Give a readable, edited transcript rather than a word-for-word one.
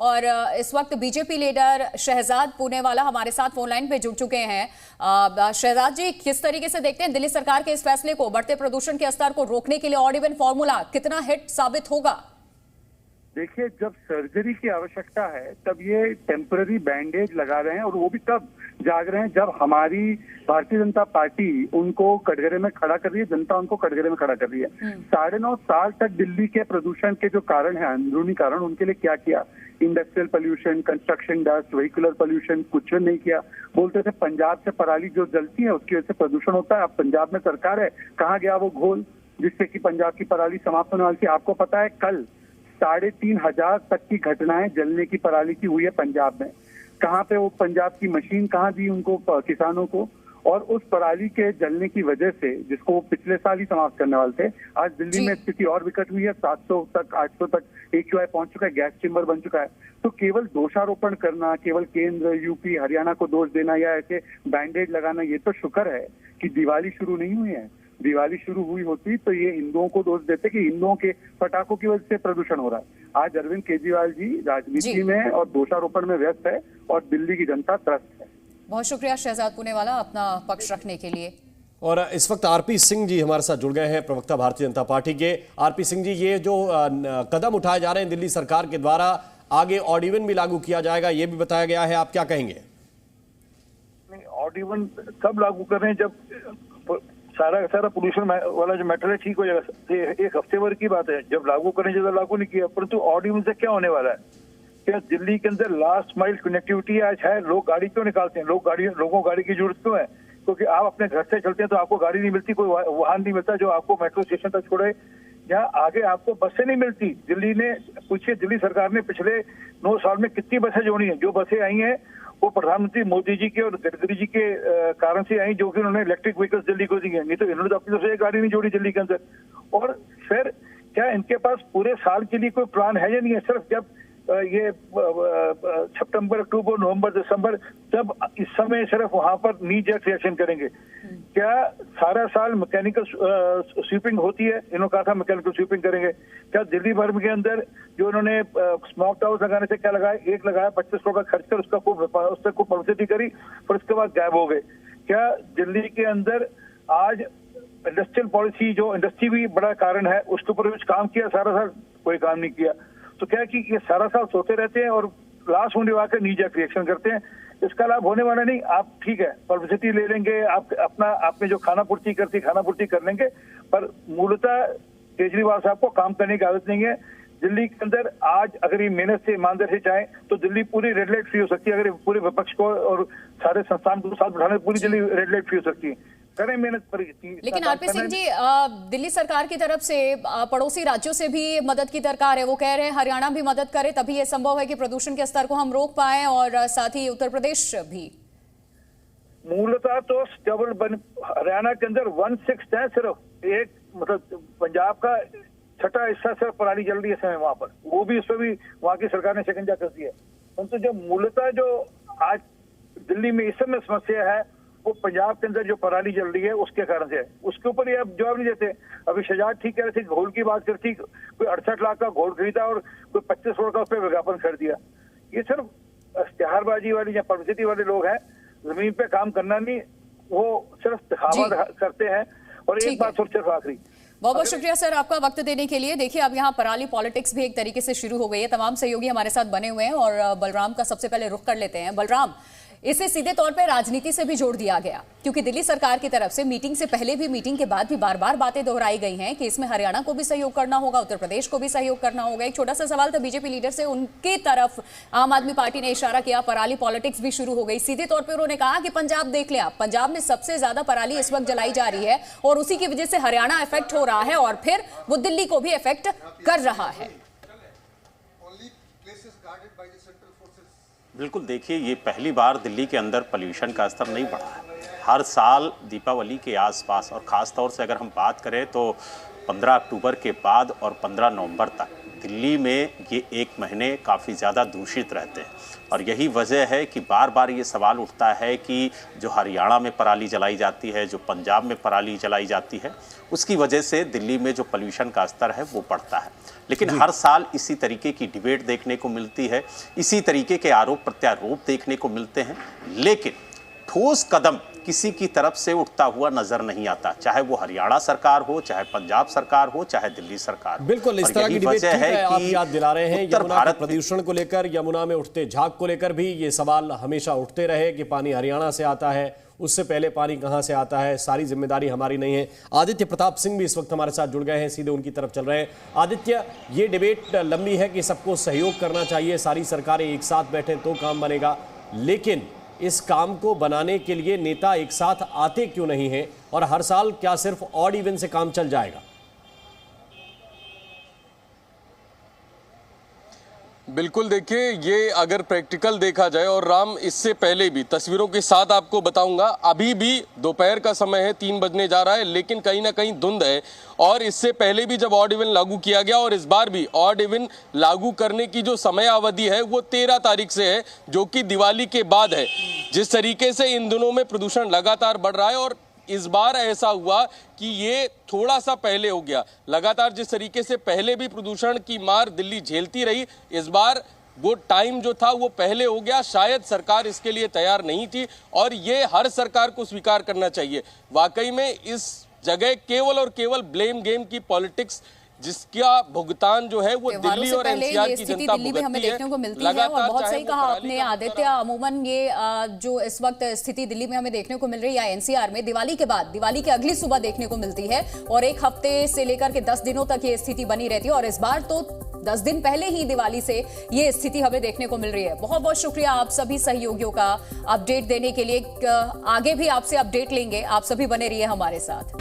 और इस वक्त बीजेपी लीडर शहजाद पूनेवाला हमारे साथ फोन लाइन पे जुड़ चुके हैं। शहजाद जी, किस तरीके से देखते हैं दिल्ली सरकार के इस फैसले को? बढ़ते प्रदूषण के स्तर को रोकने के लिए ऑड इवन फॉर्मूला कितना हिट साबित होगा? देखिए, जब सर्जरी की आवश्यकता है तब ये टेम्पररी बैंडेज लगा रहे हैं, और वो भी तब जाग रहे हैं जब हमारी भारतीय जनता पार्टी उनको कटघरे में खड़ा कर रही है, जनता उनको कटघरे में खड़ा कर रही है। 9.5 साल तक दिल्ली के प्रदूषण के जो कारण है, अंदरूनी कारण, उनके लिए क्या किया? Industrial pollution, construction dust, vehicular pollution, कुछ नहीं किया। बोलते थे पंजाब से पराली जो जलती है उसकी वजह से प्रदूषण होता है। अब पंजाब में सरकार है, कहाँ गया वो घोल जिससे कि पंजाब की पराली समाप्त होने वाली थी? आपको पता है कल 3,500 तक की घटनाएं जलने की पराली की हुई है पंजाब में। कहाँ पे वो पंजाब की मशीन कहाँ दी उनको, किसानों को? और उस पराली के जलने की वजह से, जिसको वो पिछले साल ही समाप्त करने वाले थे, आज दिल्ली में स्थिति और विकट हुई है। 700 तक 800 तक AQI पहुंच चुका है, गैस चेम्बर बन चुका है। तो केवल दोषारोपण करना, केवल केंद्र, यूपी, हरियाणा को दोष देना या ऐसे बैंडेज लगाना, ये तो शुक्र है कि दिवाली शुरू नहीं हुई है। दिवाली शुरू हुई होती तो ये हिंदुओं को दोष देते कि हिंदुओं के पटाखों की वजह से प्रदूषण हो रहा है। आज अरविंद केजरीवाल जी राजनीति में और दोषारोपण में व्यस्त है और दिल्ली की जनता त्रस्त है। बहुत शुक्रिया शहजाद पूनेवाला अपना पक्ष रखने के लिए। और इस वक्त आरपी सिंह जी हमारे साथ जुड़ गए हैं, प्रवक्ता भारतीय जनता पार्टी के। आरपी सिंह जी, ये जो कदम उठाए जा रहे हैं दिल्ली सरकार के द्वारा, आगे ऑड इवन भी लागू किया जाएगा, ये भी बताया गया है, आप क्या कहेंगे? नहीं, ऑड इवन कब लागू कर रहे हैं? जब सारा पोल्यूशन वाला जो मैटर है ठीक हो जाएगा। एक हफ्ते भर की बात है, जब लागू करें, जब लागू नहीं किया। परंतु ऑड इवन से क्या होने वाला है? क्या दिल्ली के अंदर लास्ट माइल कनेक्टिविटी आज है? लोग गाड़ी क्यों निकालते हैं? लोगों गाड़ी की जरूरत क्यों है? क्योंकि आप अपने घर से चलते हैं तो आपको गाड़ी नहीं मिलती, कोई वाहन नहीं मिलता जो आपको मेट्रो स्टेशन तक छोड़े, या आगे आपको बसें नहीं मिलती। दिल्ली ने पूछिए, दिल्ली सरकार ने पिछले 9 साल में कितनी बसें जोड़ी हैं? जो बसें आई हैं वो प्रधानमंत्री मोदी जी के और गडकरी जी के कारण से आई, जो कि उन्होंने इलेक्ट्रिक व्हीकल्स दिल्ली को दी है। नहीं तो इन्होंने तो अपनी तरफ से गाड़ी नहीं जोड़ी दिल्ली के अंदर। और फिर क्या इनके पास पूरे साल के लिए कोई प्लान है या नहीं है? सिर्फ जब ये सितंबर, अक्टूबर, नवंबर, दिसंबर, तब इस समय सिर्फ वहां पर नी जर्क रिएक्शन करेंगे। क्या सारा साल मैकेनिकल स्वीपिंग होती है? इन्होंने कहा था मैकेनिकल स्वीपिंग करेंगे। क्या दिल्ली भर के अंदर जो उन्होंने स्मोक टावर्स लगाने से क्या लगाया? एक लगाया, 25 करोड़ खर्च कर उसका उससे खूब पब्लिसिटी करी, फिर उसके बाद गायब हो गए। क्या दिल्ली के अंदर आज इंडस्ट्रियल पॉलिसी, जो इंडस्ट्री भी बड़ा कारण है, उसके ऊपर कुछ काम किया? सारा साल कोई काम नहीं किया। तो क्या कि ये सारा साल सोते रहते हैं और लास्ट होने वाले नी जर्क रिएक्शन करते हैं। इसका लाभ होने वाला नहीं। आप ठीक है पब्लिसिटी ले लेंगे, आप अपना आपने जो खाना पूर्ति कर लेंगे, पर मूलतः केजरीवाल साहब को काम करने की आदत नहीं है। दिल्ली के अंदर आज अगर ये मेहनत से, ईमानदारी से चाहे तो दिल्ली पूरी रेड लाइट फ्री हो सकती है। अगर पूरे विपक्ष को और सारे संस्थान को साथ बिठाने पूरी दिल्ली रेड लाइट फ्री हो सकती है। करें मेहनत पर। लेकिन आरपी सिंह जी, दिल्ली सरकार की तरफ से पड़ोसी राज्यों से भी मदद की दरकार है। वो कह रहे हैं हरियाणा भी मदद करे, तभी ये संभव है कि प्रदूषण के स्तर को हम रोक पाए, और साथ ही उत्तर प्रदेश भी। मूलतः तो हरियाणा के अंदर 1/6 है सिर्फ, एक मतलब पंजाब का 6वां हिस्सा सिर्फ पराली जल रही है समय वहां पर, वो भी उसमें भी वहां की सरकार ने शिकंजा कर दिया है। परंतु जो मूलतः जो आज दिल्ली में इस समय समस्या है वो पंजाब के अंदर जो पराली जल रही है उसके कारण से है। उसके ऊपर ये अब जवाब नहीं देते। अभी शहजाद ठीक कह रहे थे, घोल की बात करती, कोई 68 लाख का घोल खरीदा और कोई 25 करोड़ का उस पर विज्ञापन कर दिया। ये सिर्फ इश्तिहारबाजी वाली या पब्लिसिटी वाले लोग हैं, जमीन पे काम करना नहीं, वो सिर्फ दिखावा करते हैं। और एक बात सिर्फ आखिरी, बहुत बहुत शुक्रिया सर आपका वक्त देने के लिए। देखिए, अब यहाँ पराली पॉलिटिक्स भी एक तरीके से शुरू हो गई है। तमाम सहयोगी हमारे साथ बने हुए हैं और बलराम का सबसे पहले रुख कर लेते हैं। बलराम, इसे सीधे तौर पर राजनीति से भी जोड़ दिया गया, क्योंकि दिल्ली सरकार की तरफ से मीटिंग से पहले भी, मीटिंग के बाद भी बार बार बातें दोहराई गई हैं कि इसमें हरियाणा को भी सहयोग करना होगा, उत्तर प्रदेश को भी सहयोग करना होगा। एक छोटा सा सवाल था बीजेपी लीडर से, उनकी तरफ आम आदमी पार्टी ने इशारा किया, पराली पॉलिटिक्स भी शुरू हो गई। सीधे तौर पर उन्होंने कहा कि पंजाब देख लें आप, पंजाब में सबसे ज्यादा पराली इस वक्त जलाई जा रही है और उसी की वजह से हरियाणा इफेक्ट हो रहा है और फिर वो दिल्ली को भी इफेक्ट कर रहा है। बिल्कुल, देखिए, ये पहली बार दिल्ली के अंदर पोल्यूशन का स्तर नहीं बढ़ा है। हर साल दीपावली के आसपास, और ख़ास तौर से अगर हम बात करें तो 15 अक्टूबर के बाद और 15 नवंबर तक दिल्ली में ये एक महीने काफ़ी ज़्यादा दूषित रहते हैं और यही वजह है कि बार बार ये सवाल उठता है कि जो हरियाणा में पराली जलाई जाती है, जो पंजाब में पराली जलाई जाती है, उसकी वजह से दिल्ली में जो पोल्यूशन का स्तर है वो बढ़ता है। लेकिन हर साल इसी तरीके की डिबेट देखने को मिलती है, इसी तरीके के आरोप प्रत्यारोप देखने को मिलते हैं, लेकिन ठोस कदम किसी की तरफ से उठता हुआ नजर नहीं आता, चाहे वो हरियाणा सरकार हो, चाहे पंजाब सरकार हो, चाहे दिल्ली सरकार हो। बिल्कुल इस तरह की डिबेट है आप याद दिला रहे हैं। यमुना के प्रदूषण को लेकर, यमुना में उठते झाग को लेकर भी ये सवाल हमेशा उठते रहे कि पानी हरियाणा से आता है, उससे पहले पानी कहां से आता है, सारी जिम्मेदारी हमारी नहीं है। आदित्य प्रताप सिंह भी इस वक्त हमारे साथ जुड़ गए हैं, सीधे उनकी तरफ चल रहे हैं। आदित्य, ये डिबेट लंबी है कि सबको सहयोग करना चाहिए, सारी सरकारें एक साथ बैठे तो काम बनेगा, लेकिन इस काम को बनाने के लिए नेता एक साथ आते क्यों नहीं हैं और हर साल क्या सिर्फ ऑड इवन से काम चल जाएगा? बिल्कुल, देखिए ये अगर प्रैक्टिकल देखा जाए, और राम इससे पहले भी तस्वीरों के साथ आपको बताऊंगा, अभी भी दोपहर का समय है, 3 बजने जा रहा है, लेकिन कहीं ना कहीं धुंध है। और इससे पहले भी जब ऑड इवन लागू किया गया और इस बार भी ऑड इवन लागू करने की जो समय अवधि है वो 13 तारीख से है, जो कि दिवाली के बाद है। जिस तरीके से इन दिनों में प्रदूषण लगातार बढ़ रहा है और इस बार ऐसा हुआ कि ये थोड़ा सा पहले हो गया। लगातार जिस तरीके से पहले भी प्रदूषण की मार दिल्ली झेलती रही, इस बार वो टाइम जो था वो पहले हो गया। शायद सरकार इसके लिए तैयार नहीं थी और ये हर सरकार को स्वीकार करना चाहिए। वाकई में इस जगह केवल और केवल ब्लेम गेम की पॉलिटिक्स, जिसका भुगतान जो है वो दिल्ली और एनसीआर की जनता दिल्ली में हमें देखने को मिलती है। और बहुत सही कहा आपने आदित्य, अमूमन ये जो इस वक्त स्थिति दिल्ली में हमें देखने को मिल रही है या एनसीआर में, दिवाली के बाद, दिवाली की अगली सुबह देखने को मिलती है और एक हफ्ते से लेकर के 10 दिनों तक ये स्थिति बनी रहती है। और इस बार तो 10 दिन पहले ही दिवाली से ये स्थिति हमें देखने को मिल रही है। बहुत बहुत शुक्रिया आप सभी सहयोगियों का अपडेट देने के लिए। आगे भी आपसे अपडेट लेंगे, आप सभी बने रहिए हमारे साथ।